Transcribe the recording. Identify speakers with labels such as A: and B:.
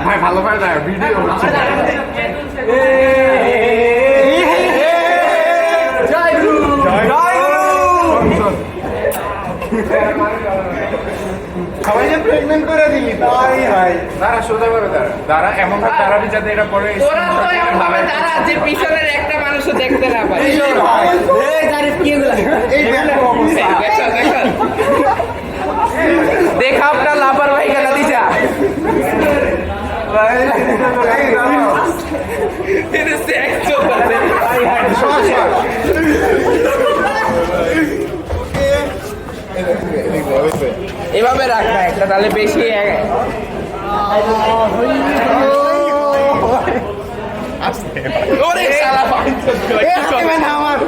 A: ভাই ভালো ভাই না ভিডিও হচ্ছে জয় গুরু জয় গুরু সবাই যে প্রেগনেন্ট করে দিলি তাই ভাই দাঁড়া সোজা ভাবে দাঁড়া এমন ভাবে দাঁড়াবি যাতে এটা পরে
B: ওরা তো এমন ভাবে দাঁড়া যে পিছনের একটা মানুষও দেখতে না পায়
A: এই তারিফ কি এগুলা এই দেখো অবস্থা
B: देखा अपना लापरवाही का नतीजा এভাবে রাখা একটা তাহলে বেশি আমার